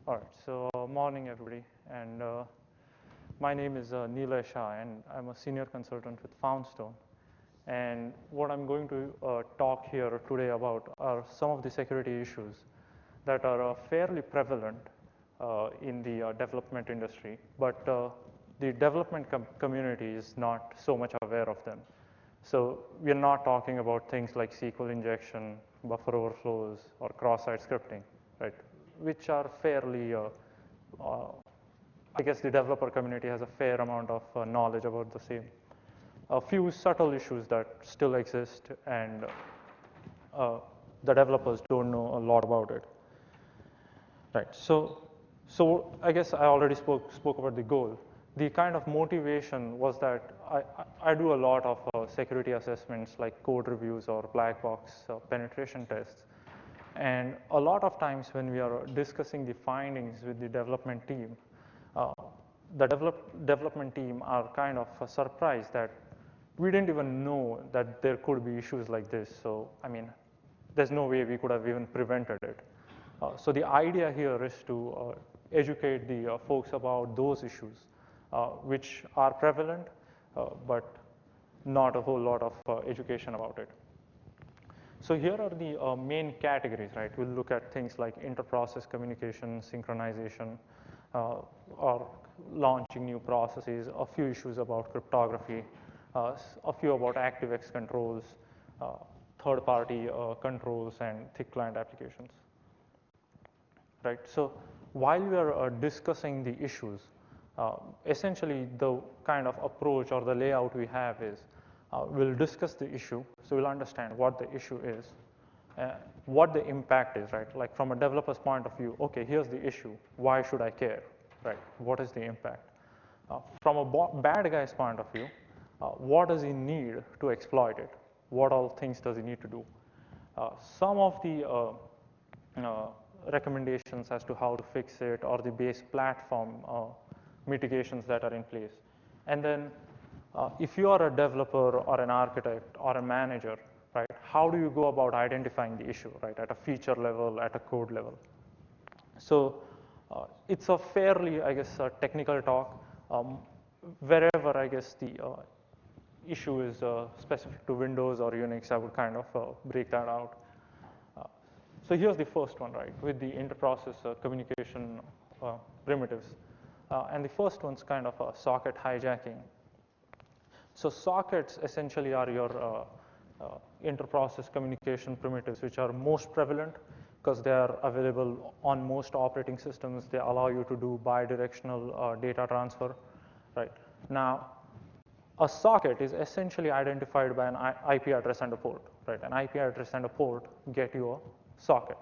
All right, so morning everybody, and my name is Neelay Shah, and I'm a senior consultant with Foundstone. And what I'm going to talk here today about are some of the security issues that are fairly prevalent in the development industry, but the development community is not so much aware of them. So we're not talking about things like SQL injection, buffer overflows, or cross-site scripting, right? Which are fairly, I guess the developer community has a fair amount of knowledge about the same. A few subtle issues that still exist, and the developers don't know a lot about it. Right, so I guess I already spoke about the goal. The kind of motivation was that I do a lot of security assessments like code reviews or black box penetration tests. And a lot of times when we are discussing the findings with the development team, the development team are kind of surprised that we didn't even know that there could be issues like this. So, I mean, there's no way we could have even prevented it. So the idea here is to educate the folks about those issues, which are prevalent, but not a whole lot of education about it. So here are the main categories, right? We'll look at things like inter-process communication, synchronization, or launching new processes, a few issues about cryptography, a few about ActiveX controls, third-party controls, and thick client applications. Right, so while we are discussing the issues, essentially the kind of approach or the layout we have is we'll discuss the issue, so we'll understand what the issue is, what the impact is, right? Like from a developer's point of view, okay, here's the issue, why should I care, right? What is the impact? From a bad guy's point of view, what does he need to exploit it? What all things does he need to do? Some of the recommendations as to how to fix it or the base platform mitigations that are in place. And then if you are a developer or an architect or a manager, right, how do you go about identifying the issue, right, at a feature level, at a code level? So it's a fairly, I guess, technical talk. Wherever, I guess, the issue is specific to Windows or Unix, I would kind of break that out. So here's the first one, right, with the inter-process communication primitives. And the first one's kind of socket hijacking. So sockets essentially are your inter-process communication primitives, which are most prevalent because they are available on most operating systems. They allow you to do bidirectional data transfer, right? Now, a socket is essentially identified by an IP address and a port, right? An IP address and a port get you a socket.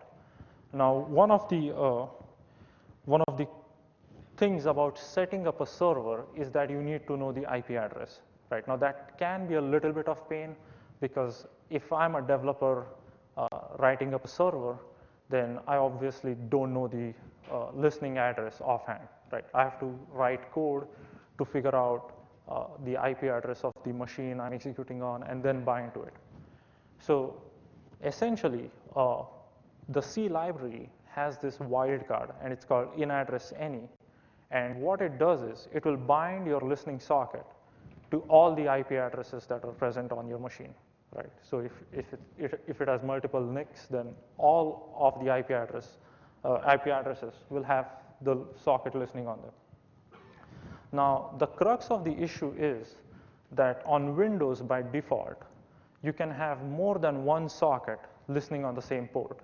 Now, one of the things about setting up a server is that you need to know the IP address, right? Now, that can be a little bit of pain because if I'm a developer writing up a server, then I obviously don't know the listening address offhand, right? I have to write code to figure out the IP address of the machine I'm executing on and then bind to it. So essentially, the C library has this wildcard, and it's called inaddress_any. And what it does is it will bind your listening socket to all the IP addresses that are present on your machine, right? So if it has multiple NICs, then all of the IP addresses will have the socket listening on them. Now, the crux of the issue is that on Windows, by default, you can have more than one socket listening on the same port,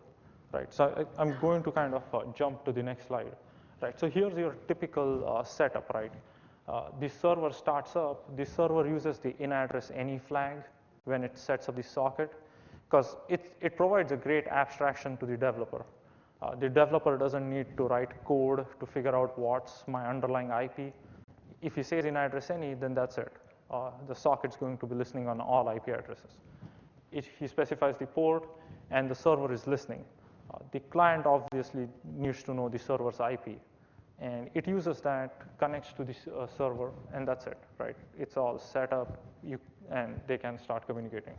right? So I'm going to kind of jump to the next slide, right? So here's your typical setup, right? The server starts up. The server uses the inaddress_any flag when it sets up the socket because it provides a great abstraction to the developer. The developer doesn't need to write code to figure out what's my underlying IP. If he says inaddress_any, then that's it. The socket's going to be listening on all IP addresses. He specifies the port, and the server is listening. The client obviously needs to know the server's IP, and it uses that, connects to the server, and that's it, right? It's all set up, and they can start communicating.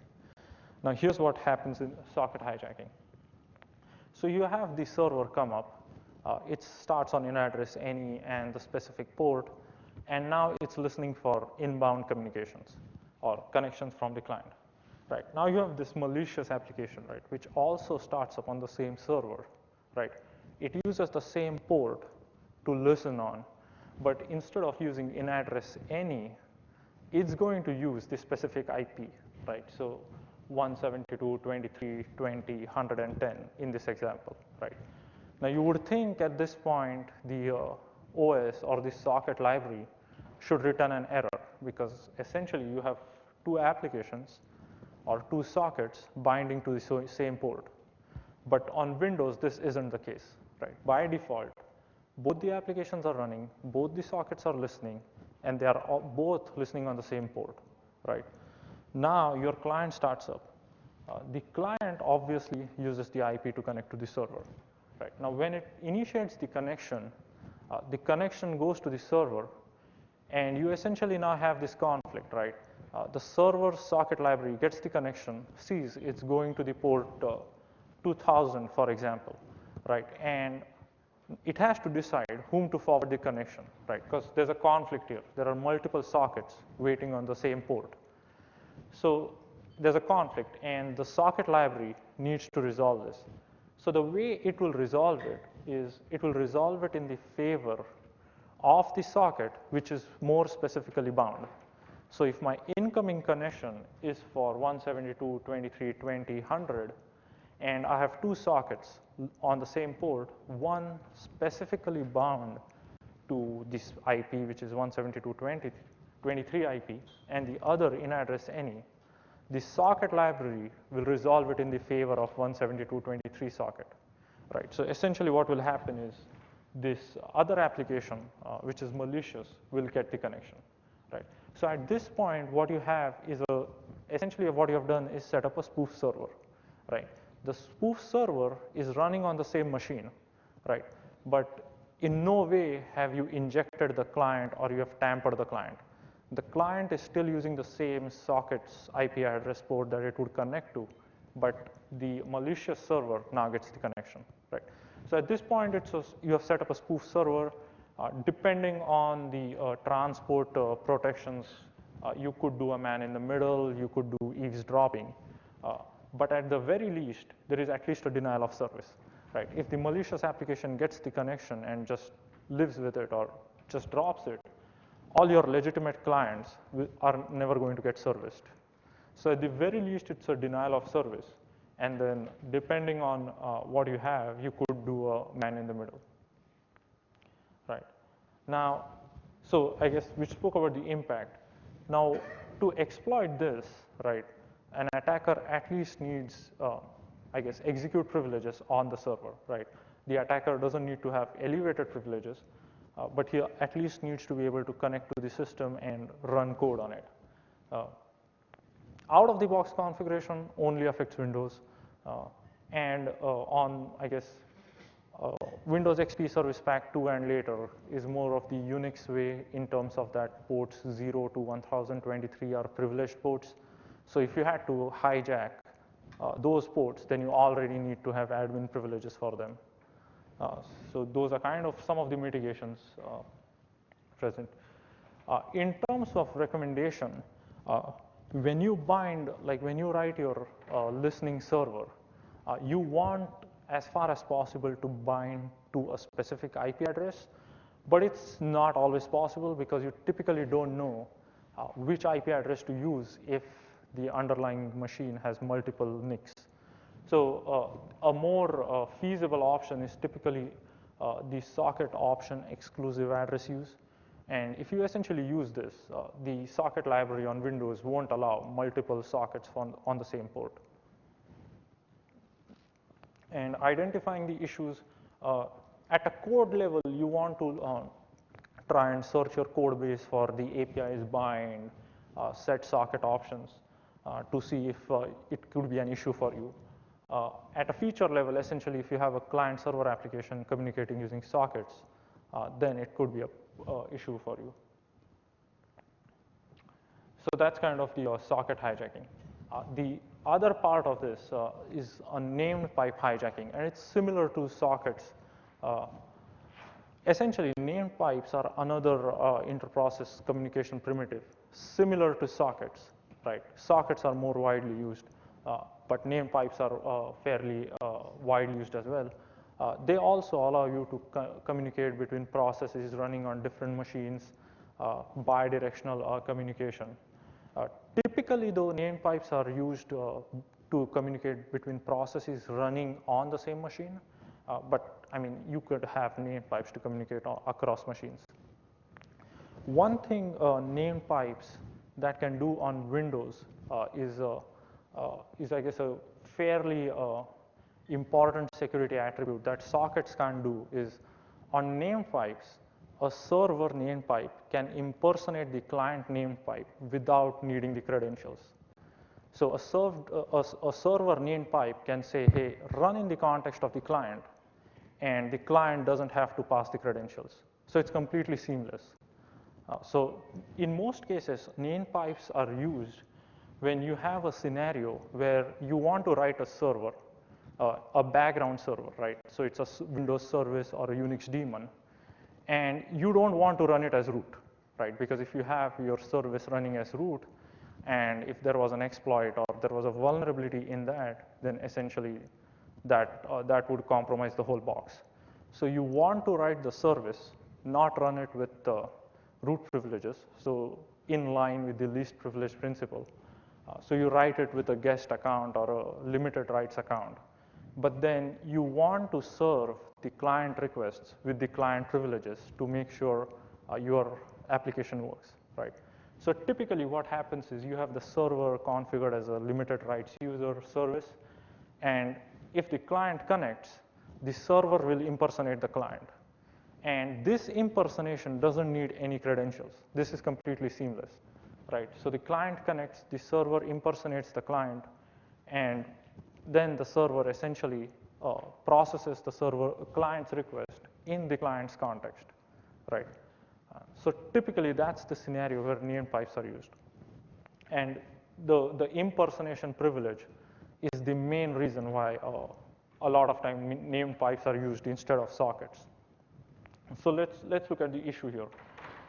Now, here's what happens in socket hijacking. So you have the server come up. It starts on in address any and the specific port, and now it's listening for inbound communications or connections from the client. Right, now you have this malicious application, right, which also starts up on the same server, right. It uses the same port to listen on, but instead of using in address any, it's going to use the specific IP, right. So 172.23.20.110 in this example, right. Now you would think at this point the OS or the socket library should return an error, because essentially you have two applications or two sockets binding to the same port. But on Windows, this isn't the case, right? By default, both the applications are running, both the sockets are listening, and they are both listening on the same port, right? Now your client starts up. The client obviously uses the IP to connect to the server, right? Now when it initiates the connection goes to the server, and you essentially now have this conflict, right? The server socket library gets the connection, sees it's going to the port 2000, for example, right? And it has to decide whom to forward the connection, right? Because there's a conflict here. There are multiple sockets waiting on the same port. So there's a conflict, and the socket library needs to resolve this. So the way it will resolve it is it will resolve it in the favor of the socket which is more specifically bound. So if my incoming connection is for 172.23.20.100, and I have two sockets on the same port, one specifically bound to this IP, which is 172.23 IP, and the other in address any, the socket library will resolve it in the favor of 172.23 socket, right? So essentially what will happen is this other application, which is malicious, will get the connection, right? So at this point, what you have is essentially what you have done is set up a spoof server, right? The spoof server is running on the same machine, right? But in no way have you injected the client or you have tampered the client. The client is still using the same socket's IP address port that it would connect to, but the malicious server now gets the connection, right? So at this point, you have set up a spoof server. Depending on the transport protections, you could do a man in the middle, you could do eavesdropping. But at the very least, there is at least a denial of service, right? If the malicious application gets the connection and just lives with it or just drops it, all your legitimate clients are never going to get serviced. So at the very least, it's a denial of service. And then depending on what you have, you could do a man in the middle, right? Now, so I guess we spoke about the impact. Now, to exploit this, right, an attacker at least needs, I guess, execute privileges on the server, right? The attacker doesn't need to have elevated privileges, but he at least needs to be able to connect to the system and run code on it. Out-of-the-box configuration only affects Windows, and on, I guess, Windows XP Service Pack 2 and later is more of the Unix way in terms of that ports 0 to 1023 are privileged ports. So if you had to hijack those ports, then you already need to have admin privileges for them. So those are kind of some of the mitigations present. In terms of recommendation, when you bind, like when you write your listening server, you want as far as possible to bind to a specific IP address, but it's not always possible because you typically don't know which IP address to use if the underlying machine has multiple NICs. So a more feasible option is typically the socket option exclusive address use. And if you essentially use this, the socket library on Windows won't allow multiple sockets on the same port. And identifying the issues, at a code level, you want to try and search your code base for the APIs bind, set socket options to see if it could be an issue for you. At a feature level, essentially, if you have a client-server application communicating using sockets, then it could be an issue for you. So that's kind of the socket hijacking. The other part of this is a named pipe hijacking, and it's similar to sockets, Essentially, named pipes are another inter-process communication primitive, similar to sockets, right? Sockets are more widely used, but named pipes are fairly widely used as well. They also allow you to communicate between processes running on different machines, bidirectional communication. Typically, though, named pipes are used to communicate between processes running on the same machine, but I mean, you could have named pipes to communicate across machines. One thing named pipes that can do on Windows is I guess, a fairly important security attribute that sockets can't do is on named pipes, a server named pipe can impersonate the client named pipe without needing the credentials. So a server named pipe can say, hey, run in the context of the client, and the client doesn't have to pass the credentials. So it's completely seamless. So in most cases, named pipes are used when you have a scenario where you want to write a server, a background server, right? So it's a Windows service or a Unix daemon, and you don't want to run it as root, right? Because if you have your service running as root, and if there was an exploit or there was a vulnerability in that, then essentially that would compromise the whole box. So you want to write the service, not run it with root privileges, so in line with the least privilege principle. So you write it with a guest account or a limited rights account. But then you want to serve the client requests with the client privileges to make sure your application works, right? So typically what happens is you have the server configured as a limited rights user service, and if the client connects, the server will impersonate the client. And this impersonation doesn't need any credentials. This is completely seamless, right? So the client connects, the server impersonates the client, and then the server essentially processes the client's request in the client's context, right? So typically that's the scenario where named pipes are used. And the impersonation privilege is the main reason why a lot of time named pipes are used instead of sockets. So let's look at the issue here.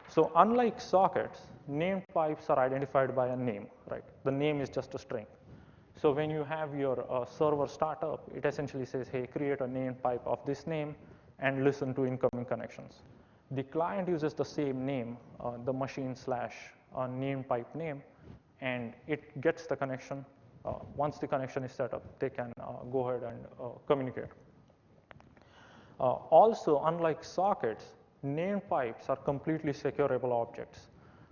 So unlike sockets, named pipes are identified by a name, right? The name is just a string. So when you have your server startup, it essentially says, hey, create a named pipe of this name and listen to incoming connections. The client uses the same name, the machine / named pipe name, and it gets the connection. Once the connection is set up, they can go ahead and communicate. Also, unlike sockets, named pipes are completely secureable objects.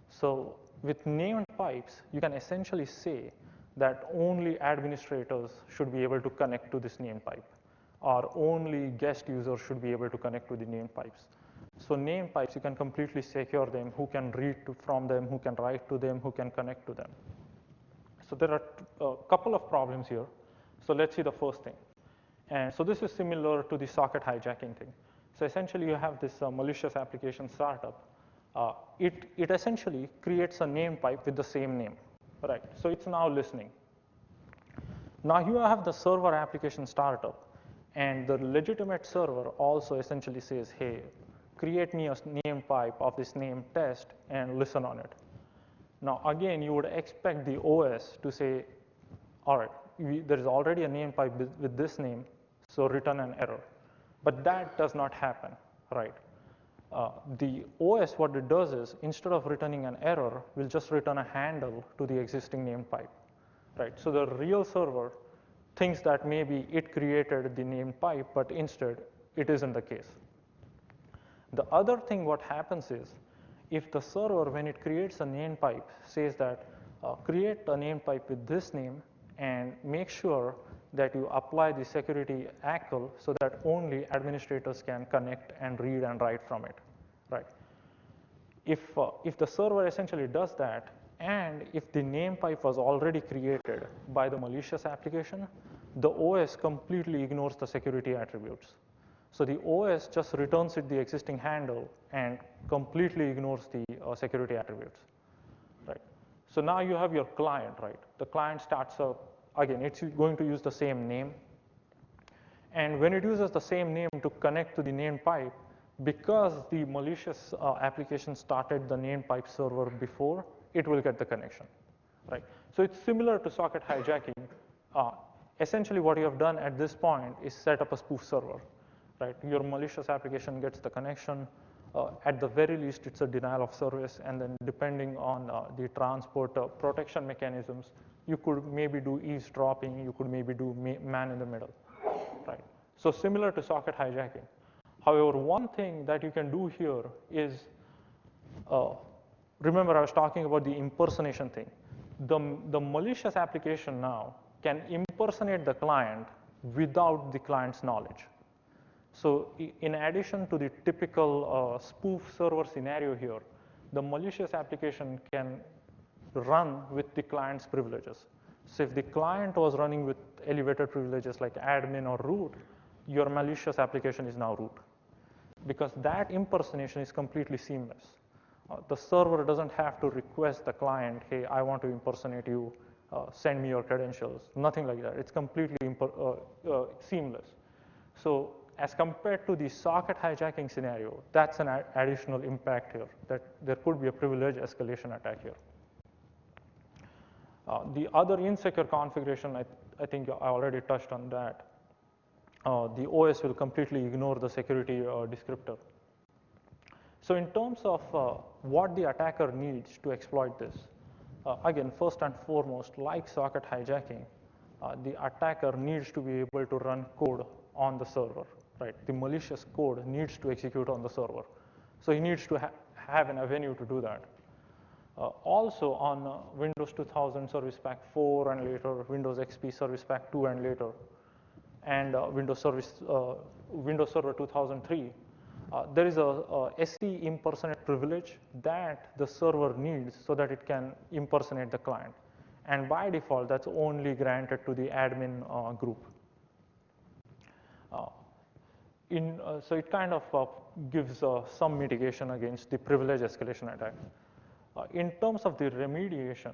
So with named pipes, you can essentially say that only administrators should be able to connect to this named pipe, or only guest users should be able to connect to the named pipes. So named pipes, you can completely secure them, who can read from them, who can write to them, who can connect to them. So there are a couple of problems here. So let's see the first thing. And so this is similar to the socket hijacking thing. So essentially you have this malicious application startup. It essentially creates a named pipe with the same name, right? So it's now listening. Now you have the server application startup, and the legitimate server also essentially says, hey, create me a named pipe of this name test and listen on it. Now again, you would expect the OS to say, all right, there is already a named pipe with this name, so return an error. But that does not happen, right? The OS, what it does is, instead of returning an error, will just return a handle to the existing named pipe, right? So the real server thinks that maybe it created the named pipe, but instead, it isn't the case. The other thing what happens is, if the server, when it creates a named pipe, says that create a named pipe with this name and make sure that you apply the security ACL so that only administrators can connect and read and write from it, right? If the server essentially does that, and if the named pipe was already created by the malicious application, the OS completely ignores the security attributes. So the OS just returns it the existing handle and completely ignores the security attributes, right? So now you have your client, right? The client starts up, again, it's going to use the same name. And when it uses the same name to connect to the named pipe, Because the malicious application started the name pipe server before, it will get the connection, right? So it's similar to socket hijacking. Essentially, what you have done at this point is set up a spoof server, right? Your malicious application gets the connection. At the very least, it's a denial of service, and then depending on the transport protection mechanisms, you could maybe do eavesdropping, you could maybe do man in the middle, right? So similar to socket hijacking. However, one thing that you can do here is, remember I was talking about the impersonation thing. The malicious application now can impersonate the client without the client's knowledge. So in addition to the typical spoof server scenario here, the malicious application can run with the client's privileges. So if the client was running with elevated privileges like admin or root, your malicious application is now root, because that impersonation is completely seamless. The server doesn't have to request the client, hey, I want to impersonate you, send me your credentials, nothing like that. It's completely seamless. So as compared to the socket hijacking scenario, that's an additional impact here, that there could be a privilege escalation attack here. The other insecure configuration, I think I already touched on that. The OS will completely ignore the security descriptor. So in terms of what the attacker needs to exploit this, again, first and foremost, like socket hijacking, the attacker needs to be able to run code on the server, right? The malicious code needs to execute on the server. So he needs to have an avenue to do that. Also on Windows 2000 Service Pack 4 and later, Windows XP Service Pack 2 and later, and Windows Server 2003, there is a SE impersonate privilege that the server needs so that it can impersonate the client. And by default, that's only granted to the admin group. So it kind of gives some mitigation against the privilege escalation attack. In terms of the remediation,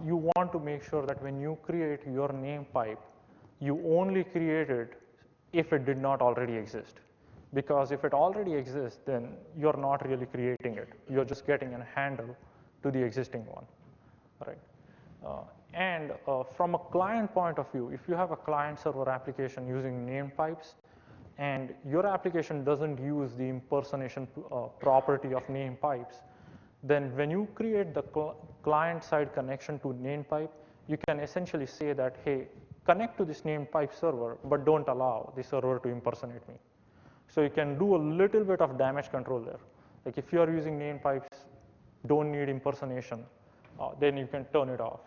you want to make sure that when you create your name pipe, you only create it if it did not already exist. Because if it already exists, then you're not really creating it. You're just getting a handle to the existing one, right? And from a client point of view, if you have a client-server application using name pipes, and your application doesn't use the impersonation property of name pipes, then when you create the client-side connection to name pipe, you can essentially say that, hey, connect to this name pipe server, but don't allow the server to impersonate me. So you can do a little bit of damage control there. Like if you are using name pipes, don't need impersonation, then you can turn it off.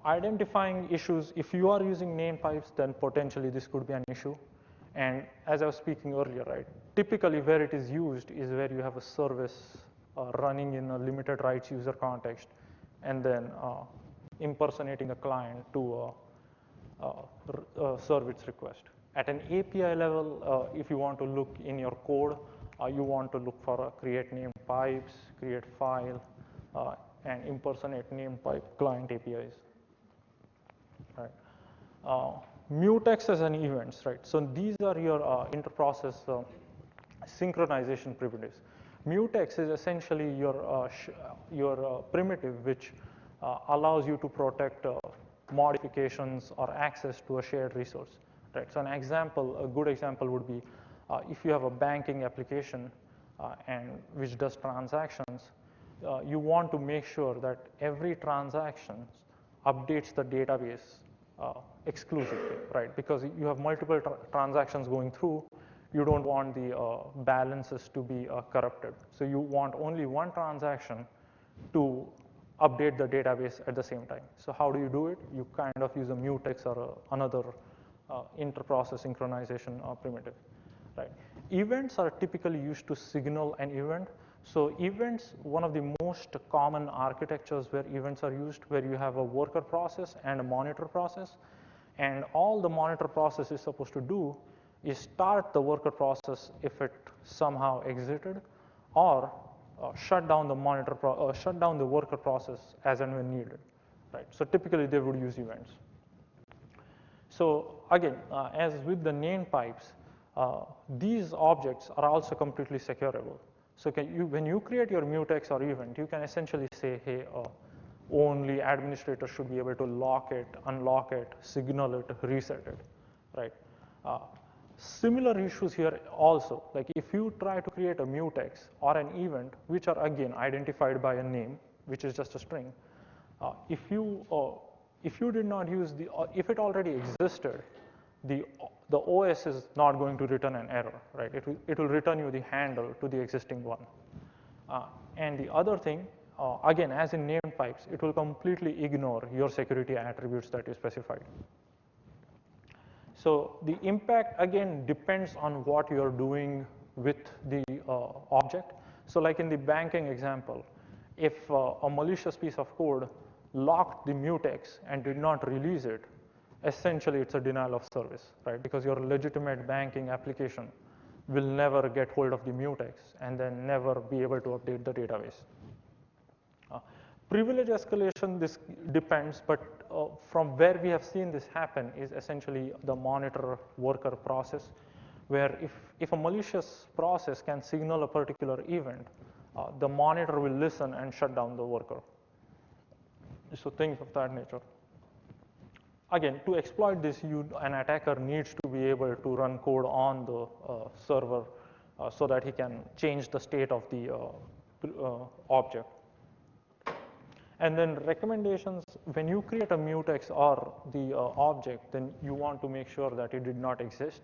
Identifying issues, if you are using name pipes, then potentially this could be an issue. And as I was speaking earlier, right, typically where it is used is where you have a service running in a limited rights user context, and then impersonating a client to serve its request. At an API level, if you want to look in your code, you want to look for create name pipes, create file, and impersonate name pipe client APIs. Right. Mutexes and events, right? So these are your inter-process synchronization primitives. Mutex is essentially your primitive which allows you to protect modifications or access to a shared resource, right? So an example, a good example would be if you have a banking application and which does transactions, you want to make sure that every transaction updates the database exclusively, right? Because you have multiple transactions going through, you don't want the balances to be corrupted. So you want only one transaction to update the database at the same time. So how do you do it? You kind of use a mutex or another inter-process synchronization primitive, right? Events are typically used to signal an event. So events, one of the most common architectures where events are used, where you have a worker process and a monitor process. And all the monitor process is supposed to do is start the worker process if it somehow exited, or shut down the shut down the worker process as and when needed, right? So typically they would use events. So again, as with the name pipes, these objects are also completely securable. So when you create your mutex or event, you can essentially say, hey, only administrators should be able to lock it, unlock it, signal it, reset it, right? Similar issues here also, like if you try to create a mutex or an event, which are again identified by a name, which is just a string, if you did not use if it already existed, the OS is not going to return an error, right? It will return you the handle to the existing one. And the other thing, again, as in named pipes, it will completely ignore your security attributes that you specified. So the impact, again, depends on what you're doing with the object. So like in the banking example, if a malicious piece of code locked the mutex and did not release it, essentially it's a denial of service, right? Because your legitimate banking application will never get hold of the mutex and then never be able to update the database. Privilege escalation, this depends, but from where we have seen this happen is essentially the monitor worker process, where if a malicious process can signal a particular event, the monitor will listen and shut down the worker. So things of that nature. Again, to exploit this, an attacker needs to be able to run code on the server so that he can change the state of the object. And then recommendations, when you create a mutex or the object, then you want to make sure that it did not exist,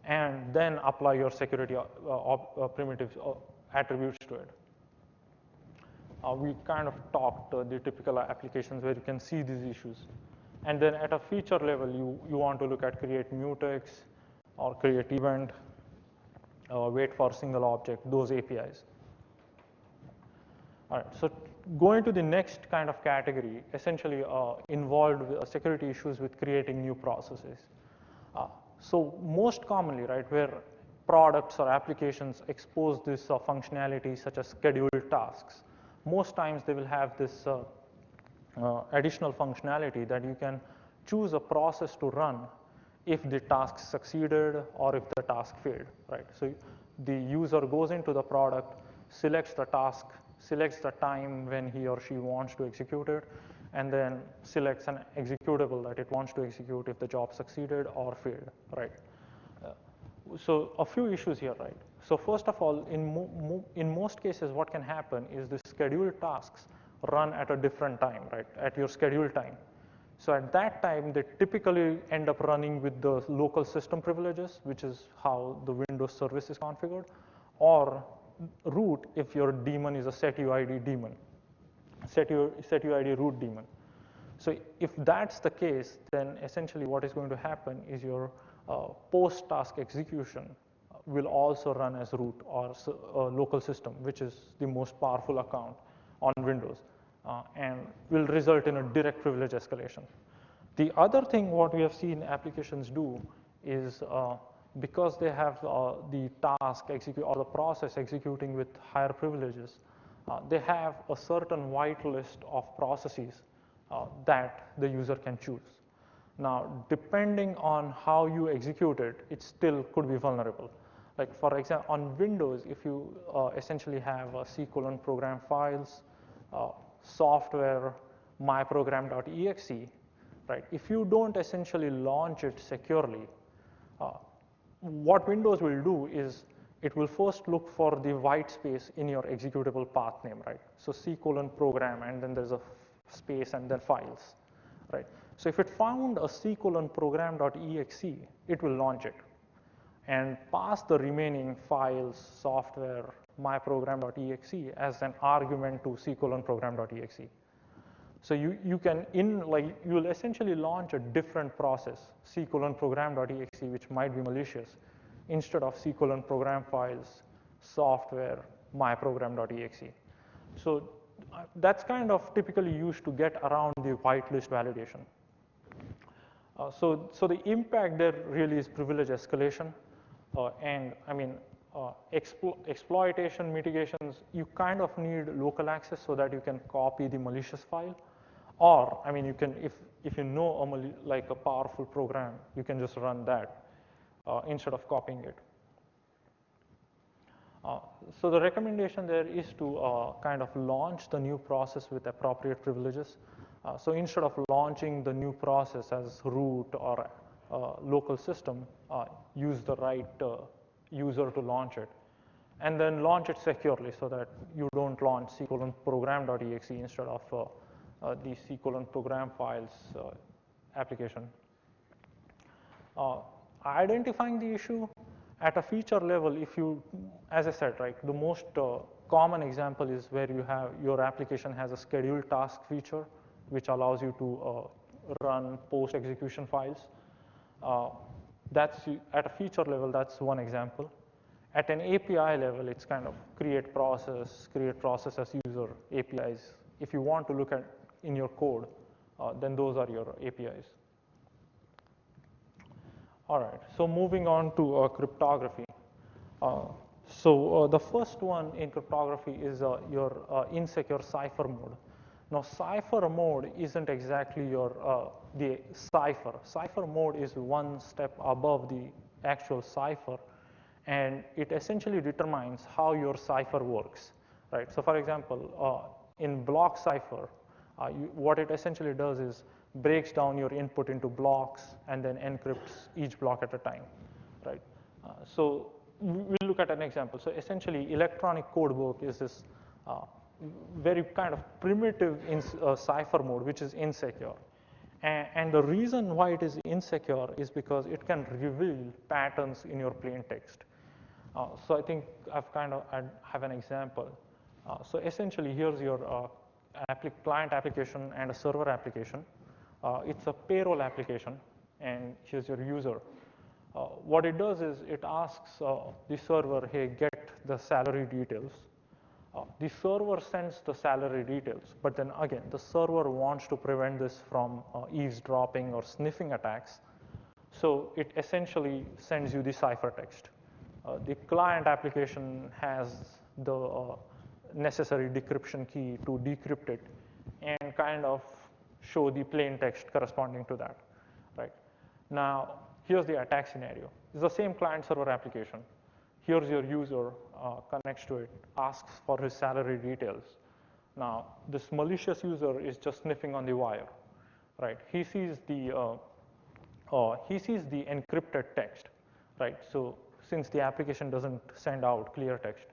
and then apply your security primitives attributes to it. We kind of talked the typical applications where you can see these issues. And then at a feature level, you want to look at create mutex or create event, wait for single object, those APIs. All right, so going to the next kind of category, essentially involved with security issues with creating new processes. So most commonly, right, where products or applications expose this functionality such as scheduled tasks, most times they will have this additional functionality that you can choose a process to run if the task succeeded or if the task failed, right? So the user goes into the product, selects the task, selects the time when he or she wants to execute it, and then selects an executable that it wants to execute if the job succeeded or failed, right? So a few issues here, right? So first of all, in most cases, what can happen is the scheduled tasks run at a different time, right? At your scheduled time. So at that time, they typically end up running with the local system privileges, which is how the Windows service is configured, or root if your daemon is a setuid daemon, setuid root daemon. So if that's the case, then essentially what is going to happen is your post-task execution will also run as root or local system, which is the most powerful account on Windows, and will result in a direct privilege escalation. The other thing what we have seen applications do is because they have the task execute or the process executing with higher privileges, they have a certain whitelist of processes that the user can choose. Now, depending on how you execute it, it still could be vulnerable. Like for example, on Windows, if you essentially have C: program files, software, myprogram.exe, right? If you don't essentially launch it securely, what Windows will do is it will first look for the white space in your executable path name, right? So C: program, and then there's a space and then files, right? So if it found a C: program.exe, it will launch it and pass the remaining files, software, myprogram.exe as an argument to C: program.exe. So you will essentially launch a different process, C: program.exe, which might be malicious, instead of C: program files, software, myprogram.exe. So that's kind of typically used to get around the whitelist validation. So the impact there really is privilege escalation, and I mean exploitation mitigations. You kind of need local access so that you can copy the malicious file, or I mean you can if you know like a powerful program, you can just run that. instead of copying it. So the recommendation there is to kind of launch the new process with appropriate privileges. So instead of launching the new process as root or local system, use the right user to launch it. And then launch it securely so that you don't launch c::program.exe instead of the c::program files application. Identifying the issue at a feature level, if you, as I said, right, the most common example is where you have your application has a scheduled task feature, which allows you to run post-execution files. That's at a feature level, that's one example. At an API level, it's kind of create process as user APIs. If you want to look at in your code, then those are your APIs. All right, so moving on to cryptography. The first one in cryptography is your insecure cipher mode. Now, cipher mode isn't exactly your the cipher. Cipher mode is one step above the actual cipher, and it essentially determines how your cipher works, right? So, for example, in block cipher, what it essentially does is breaks down your input into blocks and then encrypts each block at a time, right? So we'll look at an example. So essentially, electronic code book is this very kind of primitive cipher mode, which is insecure. And the reason why it is insecure is because it can reveal patterns in your plain text. So I think I have an example. So essentially, here's your client application and a server application. It's a payroll application, and here's your user. What it does is it asks the server, hey, get the salary details. The server sends the salary details, but then again, the server wants to prevent this from eavesdropping or sniffing attacks. So it essentially sends you the ciphertext. The client application has the necessary decryption key to decrypt it and kind of show the plain text corresponding to that, right? Now, here's the attack scenario. It's the same client-server application. Here's your user, connects to it, asks for his salary details. Now, this malicious user is just sniffing on the wire, right? He sees the encrypted text, right? So since the application doesn't send out clear text,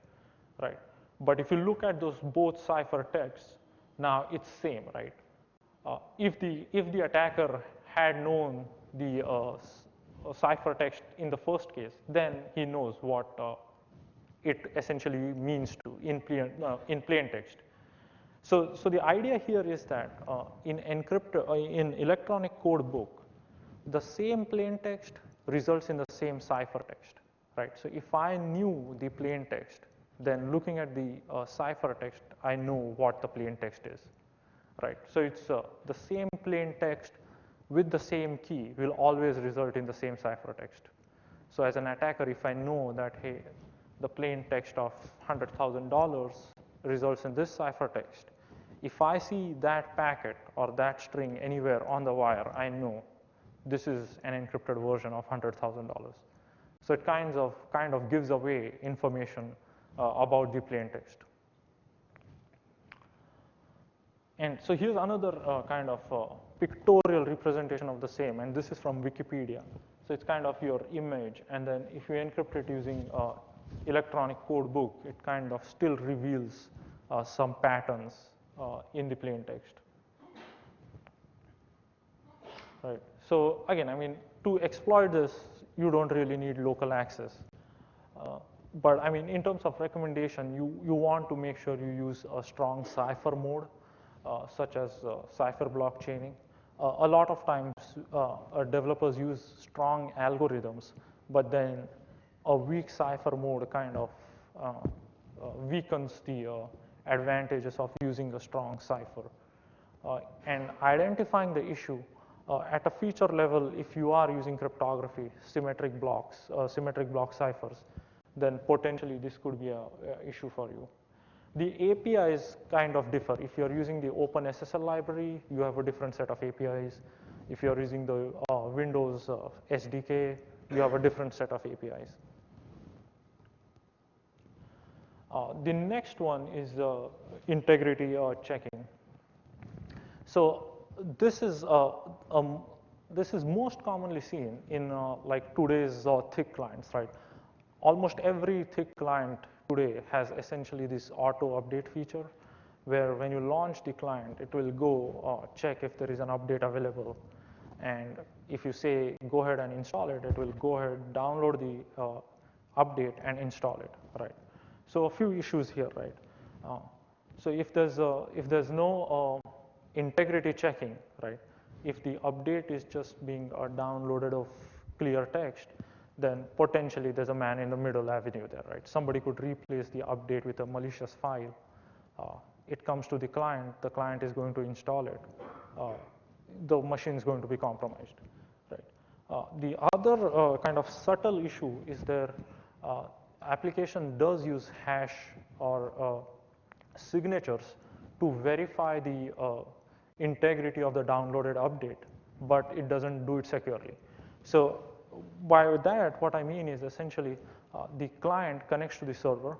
right? But if you look at those both cipher texts, now it's same, right? If the attacker had known the ciphertext in the first case, then he knows what it essentially means to in plain text. So the idea here is that in electronic code book, the same plain text results in the same ciphertext, right? So if I knew the plain text, then looking at the ciphertext, I know what the plain text is, right? So it's the same plain text with the same key will always result in the same ciphertext. So as an attacker, if I know that, hey, the plain text of $100,000 results in this ciphertext, if I see that packet or that string anywhere on the wire, I know this is an encrypted version of $100,000. So it kind of gives away information about the plain text. And so here's another kind of pictorial representation of the same, and this is from Wikipedia. So it's kind of your image, and then if you encrypt it using electronic code book, it kind of still reveals some patterns in the plain text. Right. So again, I mean, to exploit this, you don't really need local access. But I mean, in terms of recommendation, you want to make sure you use a strong cipher mode, such as cipher block chaining. A lot of times, developers use strong algorithms, but then a weak cipher mode kind of weakens the advantages of using a strong cipher. And identifying the issue at a feature level, if you are using cryptography, symmetric block ciphers, then potentially this could be an issue for you. The APIs kind of differ. If you're using the OpenSSL library, you have a different set of APIs. If you're using the Windows SDK, you have a different set of APIs. The next one is integrity checking. So this is most commonly seen in like today's thick clients, right? Almost every thick client today has essentially this auto update feature, where when you launch the client, it will go check if there is an update available. And if you say, go ahead and install it, it will go ahead, download the update and install it, right? So a few issues here, right? So if there's no integrity checking, right? If the update is just being downloaded of clear text, then potentially there's a man in the middle avenue there, right? Somebody could replace the update with a malicious file. It comes to the client is going to install it. The machine is going to be compromised, right? The other kind of subtle issue is their application does use hash or signatures to verify the integrity of the downloaded update, but it doesn't do it securely. So by that, what I mean is essentially the client connects to the server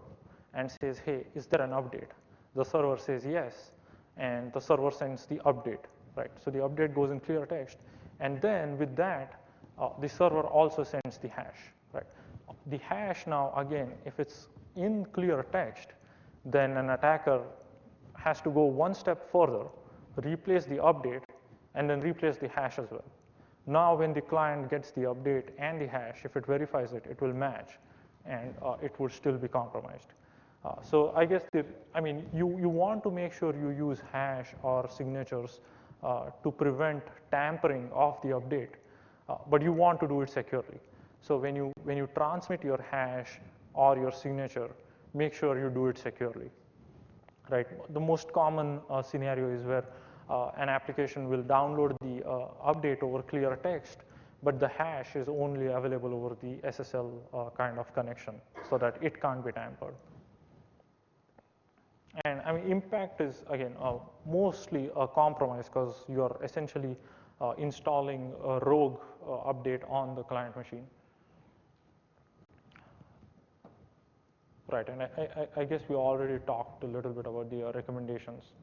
and says, hey, is there an update? The server says yes, and the server sends the update, right? So the update goes in clear text, and then with that, the server also sends the hash, right? The hash now, again, if it's in clear text, then an attacker has to go one step further, replace the update, and then replace the hash as well. Now when the client gets the update and the hash, if it verifies it, it will match, and it would still be compromised. So I guess, you want to make sure you use hash or signatures to prevent tampering of the update, but you want to do it securely. So when you transmit your hash or your signature, make sure you do it securely, right? The most common scenario is where an application will download the update over clear text, but the hash is only available over the SSL kind of connection, so that it can't be tampered. And impact is, again, mostly a compromise, because you're essentially installing a rogue update on the client machine. Right, and I guess we already talked a little bit about the recommendations.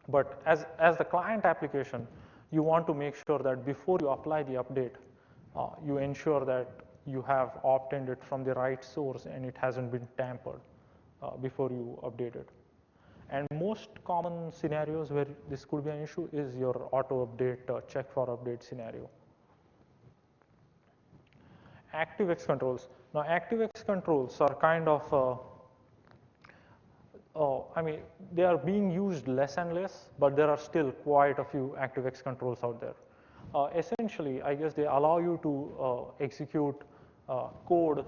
But as the client application, you want to make sure that before you apply the update, you ensure that you have obtained it from the right source and it hasn't been tampered before you update it. And most common scenarios where this could be an issue is your auto update, check for update scenario. ActiveX controls. Now, ActiveX controls are kind of, they are being used less and less, but there are still quite a few ActiveX controls out there. Essentially, I guess they allow you to execute code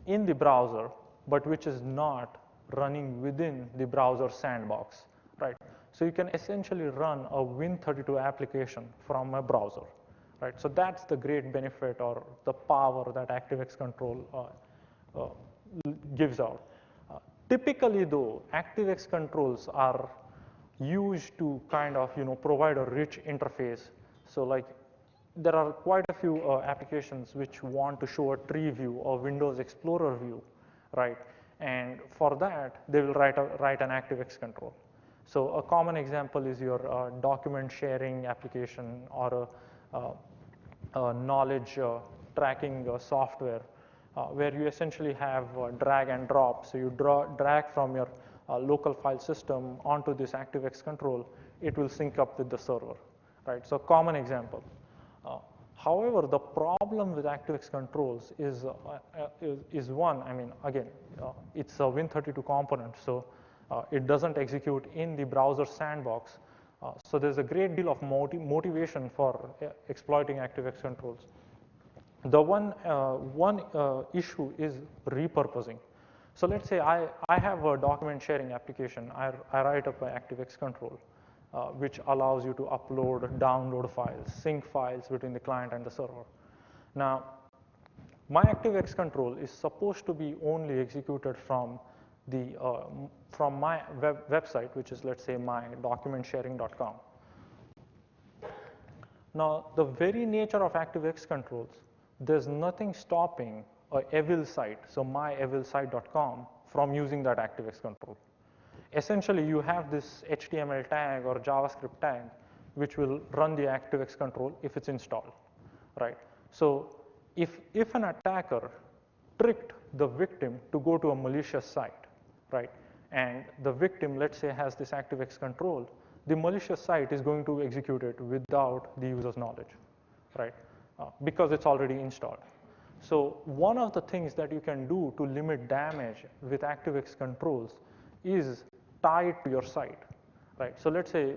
in the browser, but which is not running within the browser sandbox, right? So you can essentially run a Win32 application from a browser, right? So that's the great benefit or the power that ActiveX control gives out. Typically, though, ActiveX controls are used to kind of provide a rich interface. So like there are quite a few applications which want to show a tree view or Windows Explorer view, right? And for that, they will write an ActiveX control. So a common example is your document sharing application or a knowledge tracking software, where you essentially have drag and drop. So you drag from your local file system onto this ActiveX control. It will sync up with the server, right? So common example. However, the problem with ActiveX controls is one, again, it's a Win32 component, so it doesn't execute in the browser sandbox. So there's a great deal of motivation for exploiting ActiveX controls. The one issue is repurposing. So let's say I have a document sharing application. I write up an ActiveX control, which allows you to upload, download files, sync files between the client and the server. Now, my ActiveX control is supposed to be only executed from my website, which is, let's say, my documentsharing.com. Now, the very nature of ActiveX controls there's nothing stopping a evil site, so myevilsite.com, from using that ActiveX control. Essentially, you have this HTML tag or JavaScript tag which will run the ActiveX control if it's installed, right? So if an attacker tricked the victim to go to a malicious site, right, and the victim, let's say, has this ActiveX control, the malicious site is going to execute it without the user's knowledge, right, because it's already installed. So one of the things that you can do to limit damage with ActiveX controls is tie it to your site, right? So let's say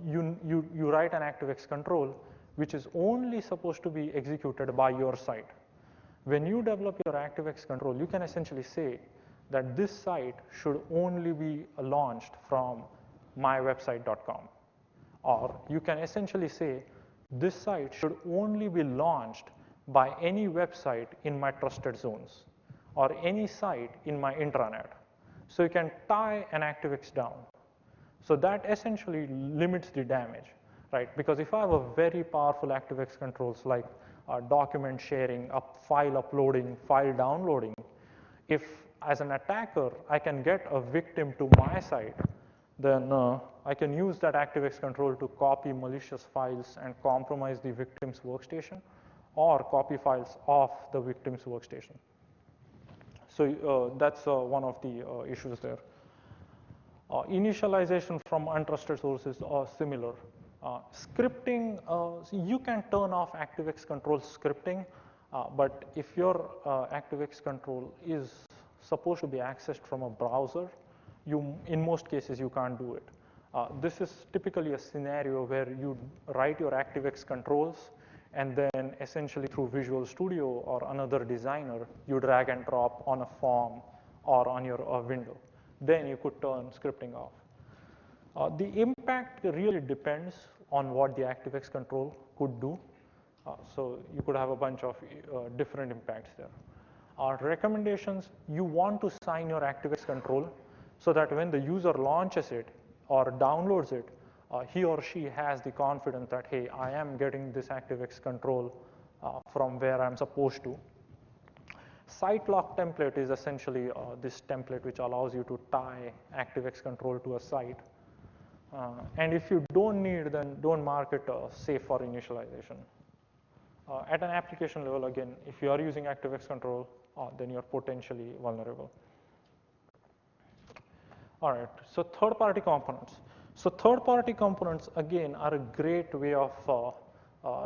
you write an ActiveX control which is only supposed to be executed by your site. When you develop your ActiveX control, you can essentially say that this site should only be launched from mywebsite.com. Or you can essentially say this site should only be launched by any website in my trusted zones or any site in my intranet. So you can tie an ActiveX down. So that essentially limits the damage, right? Because if I have a very powerful ActiveX controls like document sharing, file uploading, file downloading, if as an attacker I can get a victim to my site, then I can use that ActiveX control to copy malicious files and compromise the victim's workstation or copy files off the victim's workstation. So that's one of the issues there. Initialization from untrusted sources are similar. Scripting, so you can turn off ActiveX control scripting, but if your ActiveX control is supposed to be accessed from a browser, in most cases you can't do it. This is typically a scenario where you write your ActiveX controls and then essentially through Visual Studio or another designer, you drag and drop on a form or on your window. Then you could turn scripting off. The impact really depends on what the ActiveX control could do. So you could have a bunch of different impacts there. Recommendations, you want to sign your ActiveX control so that when the user launches it or downloads it, he or she has the confidence that, hey, I am getting this ActiveX control from where I'm supposed to. Site lock template is essentially this template which allows you to tie ActiveX control to a site. And if you don't need, then don't mark it safe for initialization. At an application level, again, if you are using ActiveX control, then you're potentially vulnerable. All right, so third-party components. So third-party components, again, are a great way of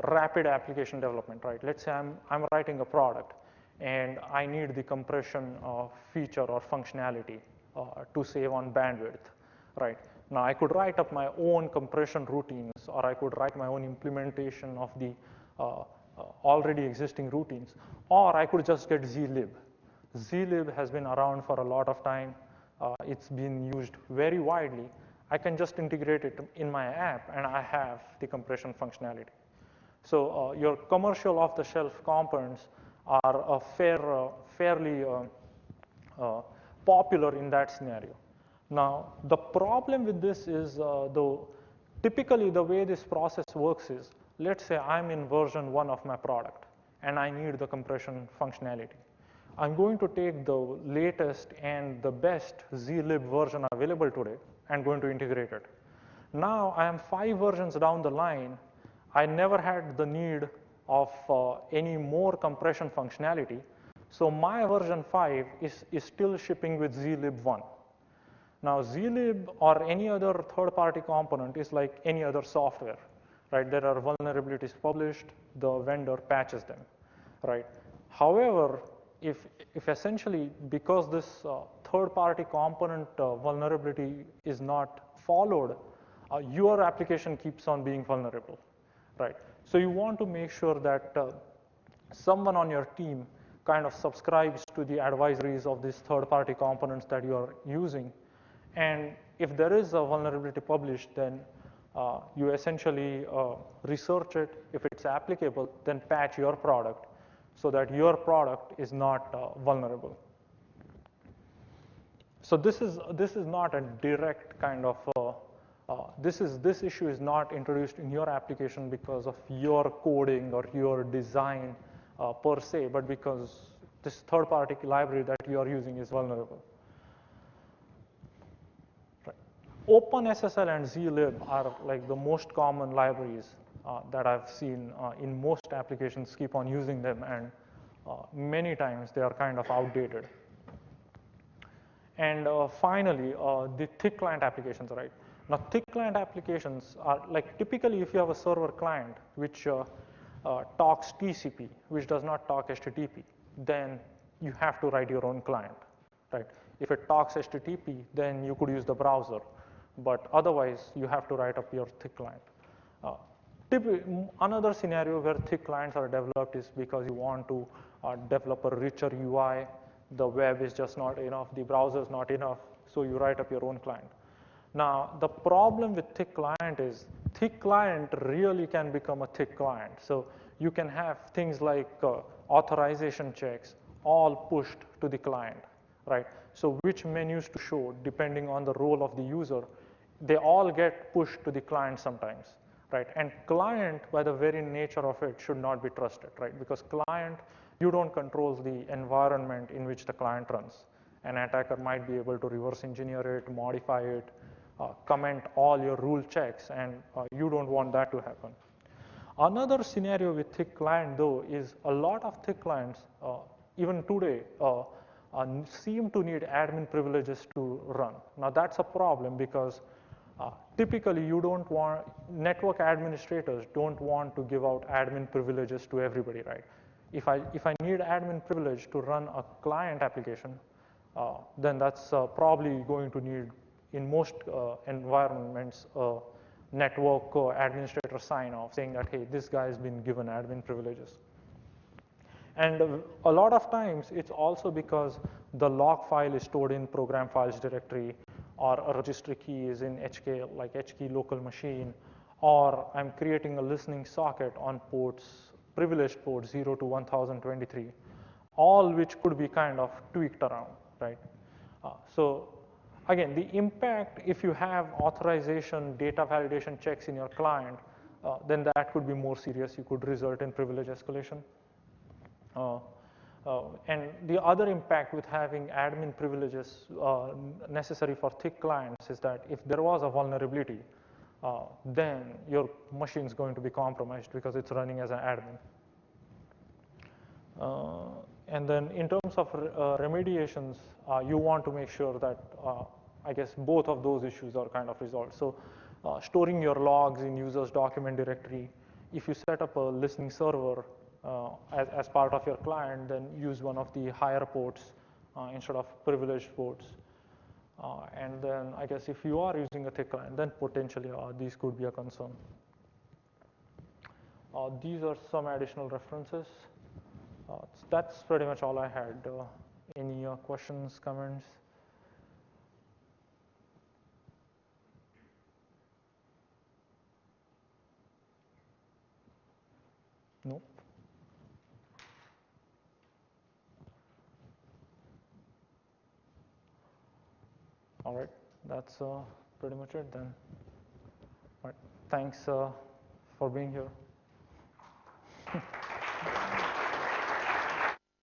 rapid application development, right? Let's say I'm writing a product, and I need the compression feature or functionality to save on bandwidth, right? Now, I could write up my own compression routines, or I could write my own implementation of the already existing routines, or I could just get zlib. Zlib has been around for a lot of time. It's been used very widely. I can just integrate it in my app, and I have the compression functionality. So your commercial off-the-shelf components are fairly popular in that scenario. Now, the problem with this is, though, typically the way this process works is, let's say I'm in version 1 of my product, and I need the compression functionality. I'm going to take the latest and the best zlib version available today and going to integrate it. Now I am 5 versions down the line. I never had the need of any more compression functionality. So my version 5 is still shipping with zlib 1. Now zlib or any other third-party component is like any other software, right? There are vulnerabilities published, the vendor patches them, right? However, if essentially, because this third-party component vulnerability is not followed, your application keeps on being vulnerable, right? So you want to make sure that someone on your team kind of subscribes to the advisories of these third-party components that you are using. And if there is a vulnerability published, then you essentially research it. If it's applicable, then patch your product so that your product is not vulnerable. So this is not a direct kind of this issue is not introduced in your application because of your coding or your design per se, but because this third-party library that you are using is vulnerable. Right. OpenSSL and zlib are like the most common libraries that I've seen in most applications keep on using them, and many times they are kind of outdated. And finally, the thick client applications, right? Now, thick client applications are like typically if you have a server client which talks TCP, which does not talk HTTP, then you have to write your own client, right? If it talks HTTP, then you could use the browser, but otherwise you have to write up your thick client. Another scenario where thick clients are developed is because you want to develop a richer UI. The web is just not enough, the browser is not enough, so you write up your own client. Now, the problem with thick client is thick client really can become a thick client. So you can have things like authorization checks all pushed to the client, right? So which menus to show depending on the role of the user, they all get pushed to the client sometimes, right? And client, by the very nature of it, should not be trusted, right? Because client, you don't control the environment in which the client runs. An attacker might be able to reverse engineer it, modify it, comment all your rule checks, and you don't want that to happen. Another scenario with thick client, though, is a lot of thick clients, even today, seem to need admin privileges to run. Now, that's a problem because typically you don't want, network administrators don't want to give out admin privileges to everybody, right? If I need admin privilege to run a client application, then that's probably going to need, in most environments, network administrator sign off saying that, hey, this guy has been given admin privileges. And a lot of times it's also because the log file is stored in program files directory, or a registry key is in HK, like HKey local machine, or I'm creating a listening socket on ports, privileged ports 0 to 1023, all which could be kind of tweaked around, right? So again, the impact, if you have authorization, data validation checks in your client, then that could be more serious. You could result in privilege escalation. And the other impact with having admin privileges necessary for thick clients is that if there was a vulnerability, then your machine is going to be compromised because it's running as an admin. And then in terms of remediations, you want to make sure that, I guess, both of those issues are kind of resolved. So storing your logs in user's document directory, if you set up a listening server as part of your client, then use one of the higher ports instead of privileged ports. And then I guess if you are using a thick client, then potentially these could be a concern. These are some additional references. That's pretty much all I had. Any questions, comments? No? All right, that's pretty much it then. All right, thanks for being here.